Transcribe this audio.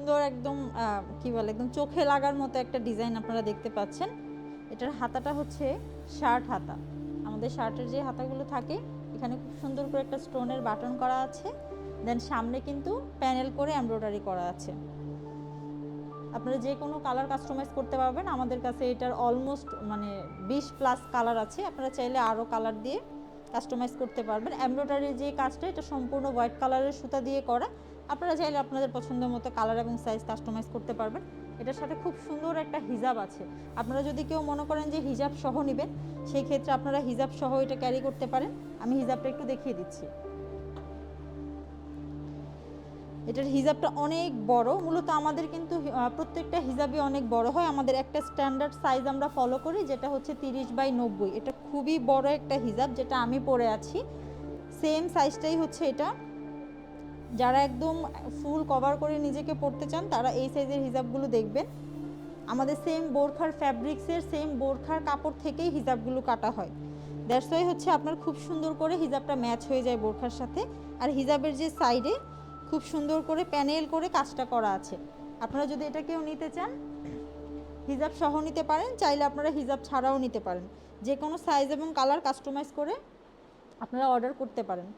সুন্দর একদম কি বলে একদম চোখে লাগার মতো একটা ডিজাইন আপনারা দেখতে পাচ্ছেন। এটার হাতাটা হচ্ছে শার্ট হাতা। আমাদের শার্টের যে হাতাগুলো থাকে এখানে খুব সুন্দর করে একটা স্টোনের বাটন করা আছে, দেন সামনে কিন্তু প্যানেল করে এমব্রয়ডারি করা আছে। আপনারা যে কোনো কালার কাস্টমাইজ করতে পারবেন। আমাদের কাছে এটার অলমোস্ট মানে 20+ কালার আছে, আপনারা চাইলে আরও কালার দিয়ে কাস্টমাইজ করতে পারবেন। এমব্রয়ডারির যে কাজটা এটা সম্পূর্ণ হোয়াইট কালারের সুতা দিয়ে করা। আপনারা চাইলে আপনাদের পছন্দ মতো কালার এবং সাইজ কাস্টমাইজ করতে পারবেন। এটার সাথে খুব সুন্দর একটা হিজাব আছে। আপনারা যদি কেউ মনে করেন যে হিজাব সহ নেবেন, সেই ক্ষেত্রে আপনারা হিজাব সহ এটা ক্যারি করতে পারেন। আমি হিজাবটা একটু দেখিয়ে দিচ্ছি। এটার হিজাবটা অনেক বড়। মূলত আমাদের কিন্তু প্রত্যেকটা হিজাবই অনেক বড় হয়। আমাদের একটা স্ট্যান্ডার্ড সাইজ আমরা ফলো করি, যেটা হচ্ছে 30/90। এটা খুবই বড় একটা হিজাব, যেটা আমি পরে আছি সেম সাইজটাই হচ্ছে এটা। যারা একদম ফুল কভার করে নিজেকে পরতে চান তারা এই সাইজের হিজাবগুলো দেখবেন। আমাদের সেম বোরখার ফ্যাব্রিক্সের সেম বোরখার কাপড় থেকেই হিজাবগুলো কাটা হয়। দ্যাটস ওয়াই হচ্ছে আপনার খুব সুন্দর করে হিজাবটা ম্যাচ হয়ে যায় বোরখার সাথে। আর হিজাবের যে সাইডে খুব সুন্দর করে প্যানেল করে কাজটা করা আছে। আপনারা যদি এটা কেউ নিতে চান হিজাব সহ নিতে পারেন, চাইলে আপনারা হিজাব ছাড়াও নিতে পারেন। যে কোনো সাইজ এবং কালার কাস্টমাইজ করে আপনারা অর্ডার করতে পারেন।